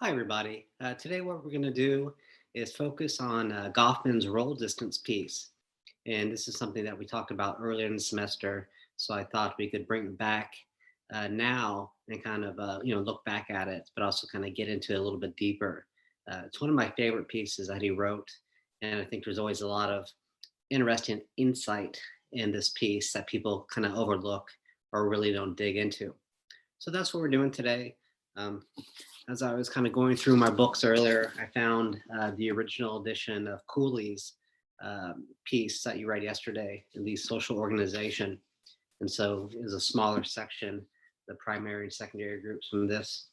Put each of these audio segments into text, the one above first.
Hi, everybody. Today, what we're going to do is focus on Goffman's roll distance piece. And this is something that we talked about earlier in the semester. So I thought we could bring it back now and kind of, look back at it, but also kind of get into it a little bit deeper. It's one of my favorite pieces that he wrote. And I think there's always a lot of interesting insight in this piece that people kind of overlook or really don't dig into. So that's what we're doing today. Um, as I was kind of going through my books earlier, I found the original edition of Cooley's piece that you read yesterday in the social organization. And so is a smaller section, the primary and secondary groups from this.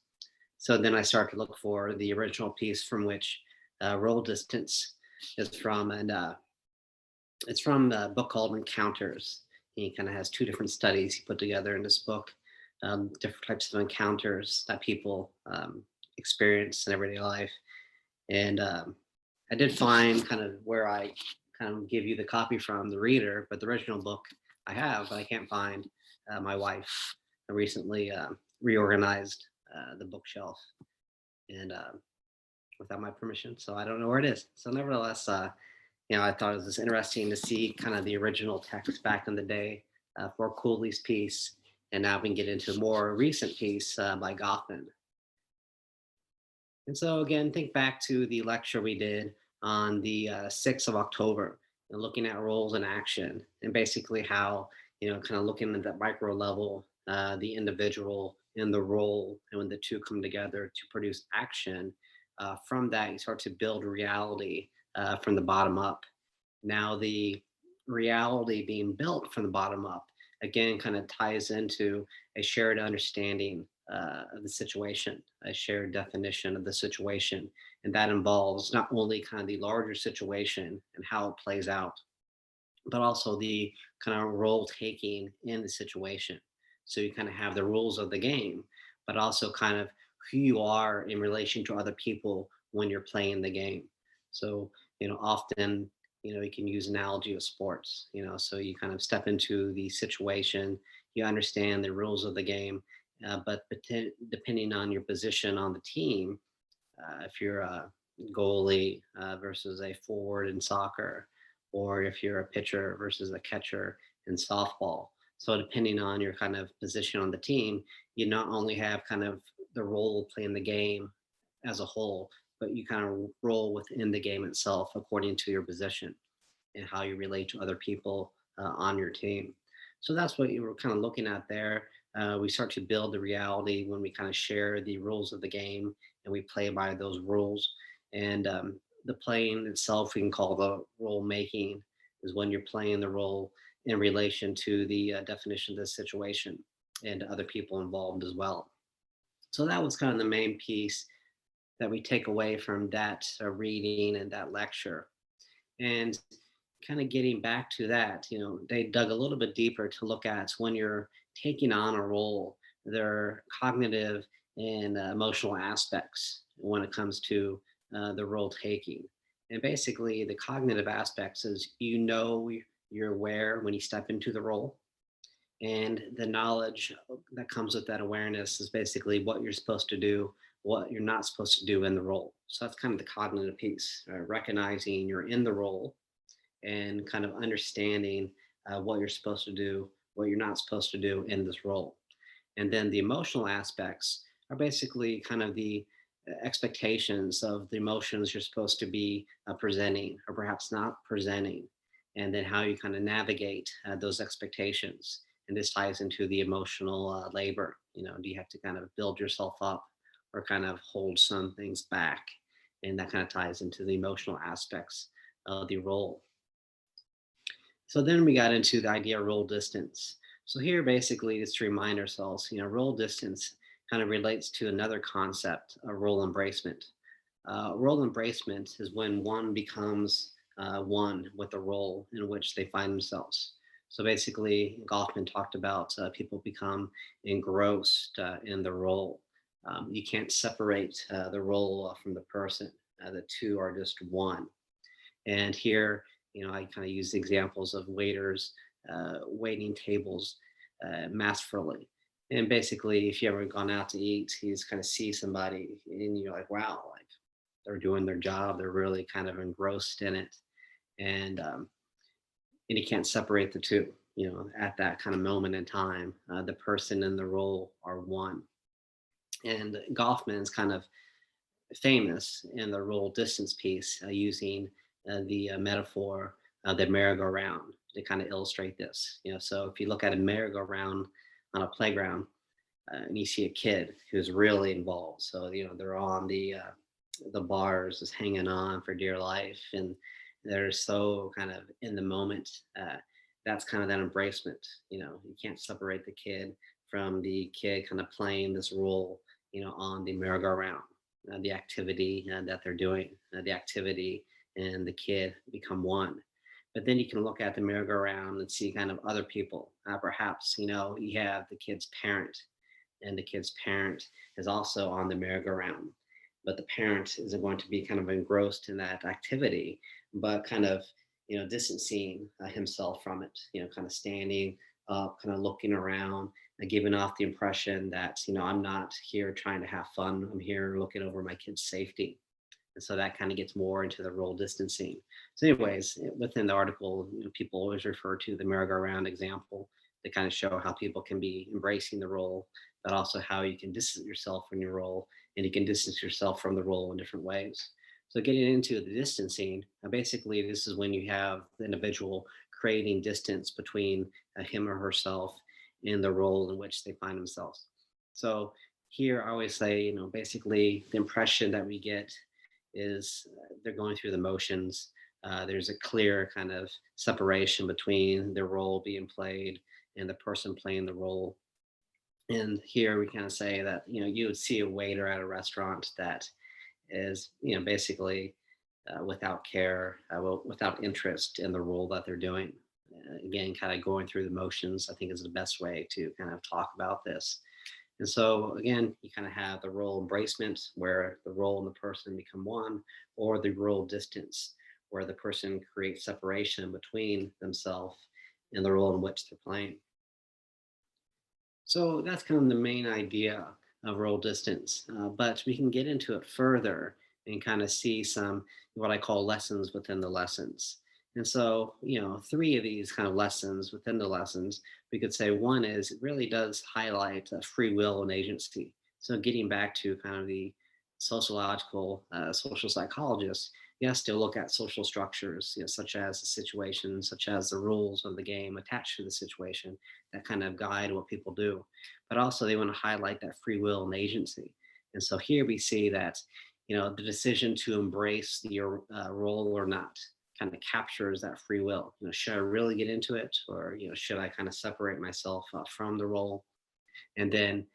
So then I started to look for the original piece from which Roll Distance is from. And it's from a book called Encounters. He kind of has two different studies he put together in this book, different types of encounters that people experience in everyday life. And I did find kind of where I kind of give you the copy from the reader, but the original book I have, but I can't find. My wife recently reorganized the bookshelf and without my permission, so I don't know where it is. So nevertheless, I thought it was interesting to see kind of the original text back in the day for Cooley's piece, and now we can get into a more recent piece by Goffman. And so again, think back to the lecture we did on the 6th of October, and looking at roles in action, and basically how, kind of looking at that micro level, the individual and the role, and when the two come together to produce action, from that you start to build reality from the bottom up. Now, the reality being built from the bottom up again kind of ties into a shared understanding of the situation, a shared definition of the situation. And that involves not only kind of the larger situation and how it plays out, but also the kind of role taking in the situation. So you kind of have the rules of the game, but also kind of who you are in relation to other people when you're playing the game. So, often, you can use analogy of sports, so you kind of step into the situation, you understand the rules of the game, but depending on your position on the team, if you're a goalie versus a forward in soccer, or if you're a pitcher versus a catcher in softball. So depending on your kind of position on the team, you not only have kind of the role of playing the game as a whole, but you kind of roll within the game itself according to your position and how you relate to other people on your team. So that's what you were kind of looking at there. We start to build the reality when we kind of share the rules of the game and we play by those rules. And the playing itself, we can call the role making, is when you're playing the role in relation to the definition of the situation and other people involved as well. So that was kind of the main piece that we take away from that reading and that lecture. And kind of getting back to that, they dug a little bit deeper to look at when you're taking on a role, their cognitive and emotional aspects when it comes to the role taking. And basically, the cognitive aspects is you're aware when you step into the role, and the knowledge that comes with that awareness is basically what you're supposed to do, what you're not supposed to do in the role. So that's kind of the cognitive piece, recognizing you're in the role and kind of understanding what you're supposed to do, what you're not supposed to do in this role. And then the emotional aspects are basically kind of the expectations of the emotions you're supposed to be presenting or perhaps not presenting, and then how you kind of navigate those expectations. And this ties into the emotional labor. Do you have to kind of build yourself up or kind of hold some things back? And that kind of ties into the emotional aspects of the role. So then we got into the idea of roll distance. So here, basically, just to remind ourselves, roll distance kind of relates to another concept of role embracement. Role embracement is when one becomes one with the role in which they find themselves. So basically, Goffman talked about people become engrossed in the role. You can't separate the role from the person. The two are just one. And here, I kind of use examples of waiters waiting tables masterfully. And basically, if you ever gone out to eat, you just kind of see somebody and you're like, wow, like they're doing their job. They're really kind of engrossed in it. And and you can't separate the two. At that kind of moment in time, the person and the role are one. And Goffman's kind of famous in the role distance piece, using the metaphor of the merry-go-round to kind of illustrate this. So if you look at a merry-go-round on a playground, and you see a kid who's really involved. So they're on the bars, just hanging on for dear life, and they're so kind of in the moment. That's kind of that embracement. You can't separate the kid from the kid kind of playing this role. On the merry-go-round, the activity that they're doing, the activity and the kid become one. But then you can look at the merry-go-round and see kind of other people. Perhaps you have the kid's parent, and the kid's parent is also on the merry-go-round. But the parent isn't going to be kind of engrossed in that activity, but kind of, distancing himself from it, kind of standing up, kind of looking around, and giving off the impression that, I'm not here trying to have fun. I'm here looking over my kid's safety. And so that kind of gets more into the role distancing. So, anyways, within the article, people always refer to the merry-go-round example to kind of show how people can be embracing the role, but also how you can distance yourself from your role, and you can distance yourself from the role in different ways. So, getting into the distancing, basically, this is when you have the individual creating distance between him or herself and the role in which they find themselves. So, here I always say, basically, the impression that we get is they're going through the motions. There's a clear kind of separation between the role being played and the person playing the role. And here we kind of say that, you would see a waiter at a restaurant that is, basically without care, without interest in the role that they're doing. Again, kind of going through the motions, I think is the best way to kind of talk about this. And so again, you kind of have the role embracement where the role and the person become one, or the role distance where the person creates separation between themselves and the role in which they're playing. So that's kind of the main idea of role distance. But we can get into it further and kind of see some what I call lessons within the lessons. And so, three of these kind of lessons within the lessons, we could say one is it really does highlight free will and agency. So, getting back to kind of the sociological, social psychologists, yes, to look at social structures, such as the situation, such as the rules of the game attached to the situation that kind of guide what people do. But also, they want to highlight that free will and agency. And so here we see that, the decision to embrace your role or not kind of captures that free will. Should I really get into it, or should I kind of separate myself from the role? And then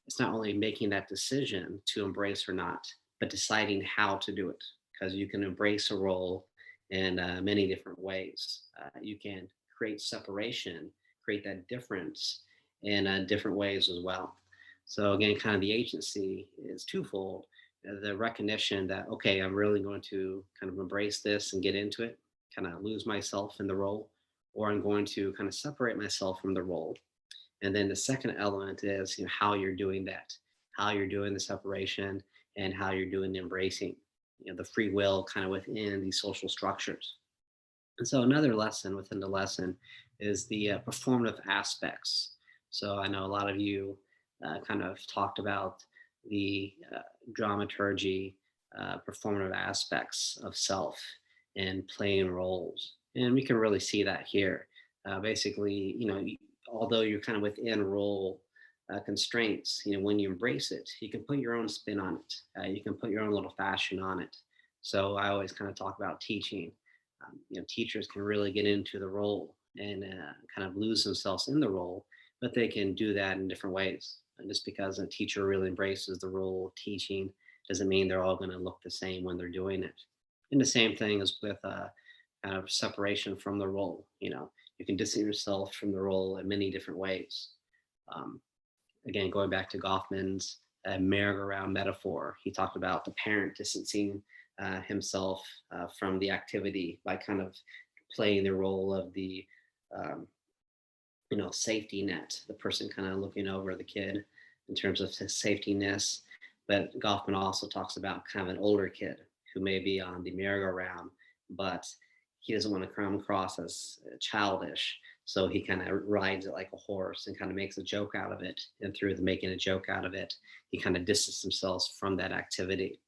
it's not only making that decision to embrace or not, but deciding how to do it. Because you can embrace a role in many different ways. You can create separation, create that difference in different ways as well. So, again, kind of the agency is twofold. The recognition that, okay, I'm really going to kind of embrace this and get into it, kind of lose myself in the role, or I'm going to kind of separate myself from the role. And then the second element is, how you're doing that, how you're doing the separation, and how you're doing the embracing, the free will kind of within these social structures. And so another lesson within the lesson is the performative aspects. So I know a lot of you kind of talked about the dramaturgy, performative aspects of self and playing roles. And we can really see that here. Basically, although you're kind of within role constraints, when you embrace it, you can put your own spin on it. You can put your own little fashion on it. So I always kind of talk about teaching. Teachers can really get into the role and kind of lose themselves in the role, but they can do that in different ways. And just because a teacher really embraces the role of teaching doesn't mean they're all going to look the same when they're doing it. And the same thing is with kind of separation from the role. You can distance yourself from the role in many different ways. Um, Again, going back to Goffman's merry-go-round metaphor, he talked about the parent distancing himself from the activity by kind of playing the role of um, safety net, the person kind of looking over the kid in terms of his safety ness. But Goffman also talks about kind of an older kid who may be on the merry-go-round, but he doesn't want to come across as childish. So he kind of rides it like a horse and kind of makes a joke out of it. And through the making a joke out of it, he kind of distances himself from that activity.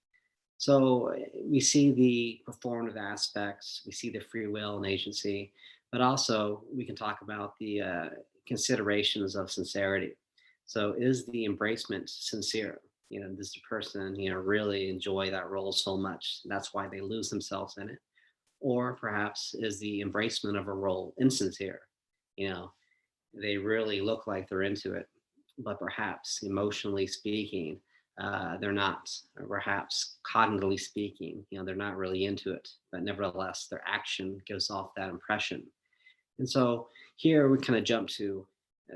So we see the performative aspects, we see the free will and agency, but also we can talk about the considerations of sincerity. So is the embracement sincere? Does the person, really enjoy that role so much? That's why they lose themselves in it. Or perhaps is the embracement of a role insincere? You know, they really look like they're into it, but perhaps emotionally speaking, they're not. Or perhaps cognitively speaking, they're not really into it, but nevertheless, their action gives off that impression. And so here we kind of jump to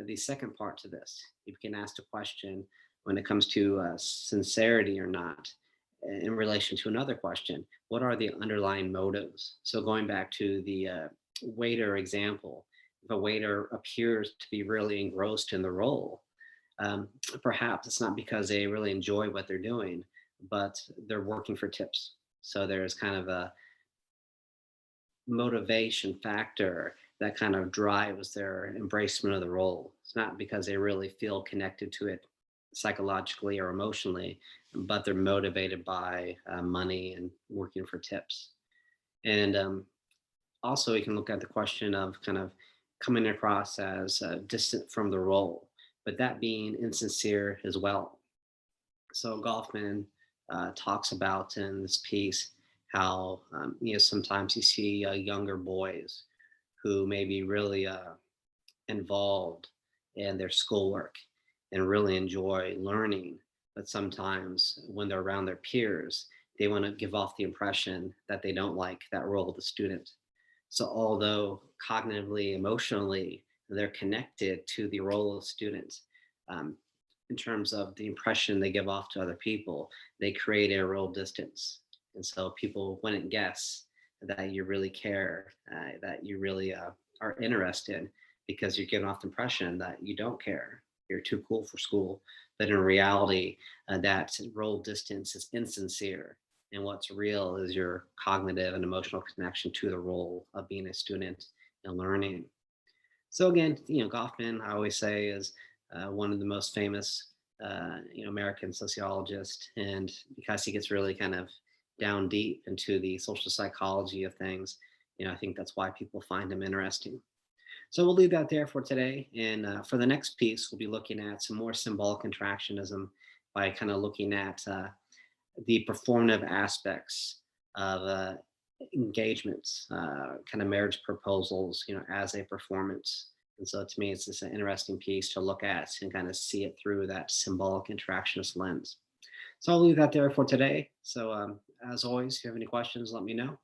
the second part to this. You can ask the question when it comes to sincerity or not in relation to another question: what are the underlying motives? So going back to the waiter example, if a waiter appears to be really engrossed in the role, um, perhaps it's not because they really enjoy what they're doing, but they're working for tips. So there's kind of a motivation factor that kind of drives their embracement of the role. It's not because they really feel connected to it psychologically or emotionally, but they're motivated by money and working for tips. And also, you can look at the question of kind of coming across as distant from the role, but that being insincere as well. So Goffman talks about in this piece how sometimes you see younger boys who may be really involved in their schoolwork and really enjoy learning, but sometimes when they're around their peers, they want to give off the impression that they don't like that role of the student. So although cognitively, emotionally, they're connected to the role of students, um, in terms of the impression they give off to other people, they create a real distance. And so people wouldn't guess that you really care, that you really are interested, because you're giving off the impression that you don't care. You're too cool for school. But in reality, that role distance is insincere. And what's real is your cognitive and emotional connection to the role of being a student and learning. So again, Goffman, I always say, is one of the most famous, American sociologists, and because he gets really kind of down deep into the social psychology of things, I think that's why people find him interesting. So we'll leave that there for today, and for the next piece, we'll be looking at some more symbolic interactionism by kind of looking at the performative aspects of engagements, kind of marriage proposals, as a performance. And so to me, it's just an interesting piece to look at and kind of see it through that symbolic interactionist lens. So I'll leave that there for today. So as always, if you have any questions, let me know.